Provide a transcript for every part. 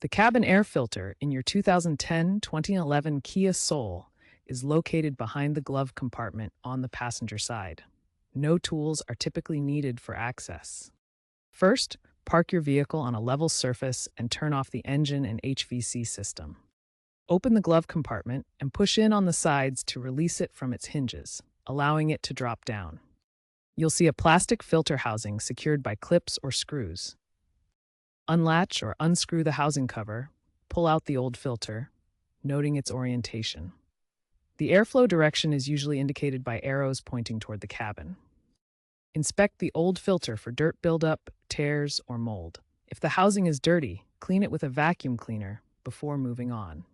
The cabin air filter in your 2010-2011 Kia Soul is located behind the glove compartment on the passenger side. No tools are typically needed for access. First, park your vehicle on a level surface and turn off the engine and HVAC system. Open the glove compartment and push in on the sides to release it from its hinges, allowing it to drop down. You'll see a plastic filter housing secured by clips or screws. Unlatch or unscrew the housing cover, pull out the old filter, noting its orientation. The airflow direction is usually indicated by arrows pointing toward the cabin. Inspect the old filter for dirt buildup, tears, or mold. If the housing is dirty, clean it with a vacuum cleaner before moving on.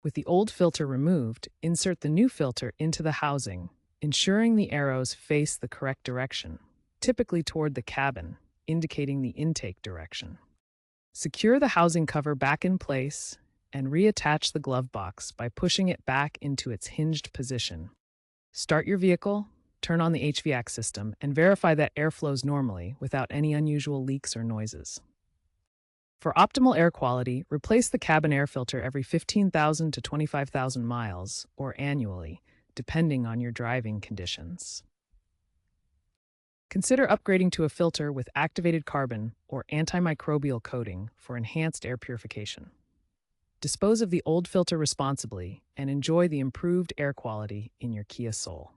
With the old filter removed, insert the new filter into the housing, ensuring the arrows face the correct direction, typically toward the cabin, indicating the intake direction. Secure the housing cover back in place and reattach the glove box by pushing it back into its hinged position. Start your vehicle, turn on the HVAC system, and verify that air flows normally without any unusual leaks or noises. For optimal air quality, replace the cabin air filter every 15,000 to 25,000 miles or annually, depending on your driving conditions. Consider upgrading to a filter with activated carbon or antimicrobial coating for enhanced air purification. Dispose of the old filter responsibly and enjoy the improved air quality in your Kia Soul.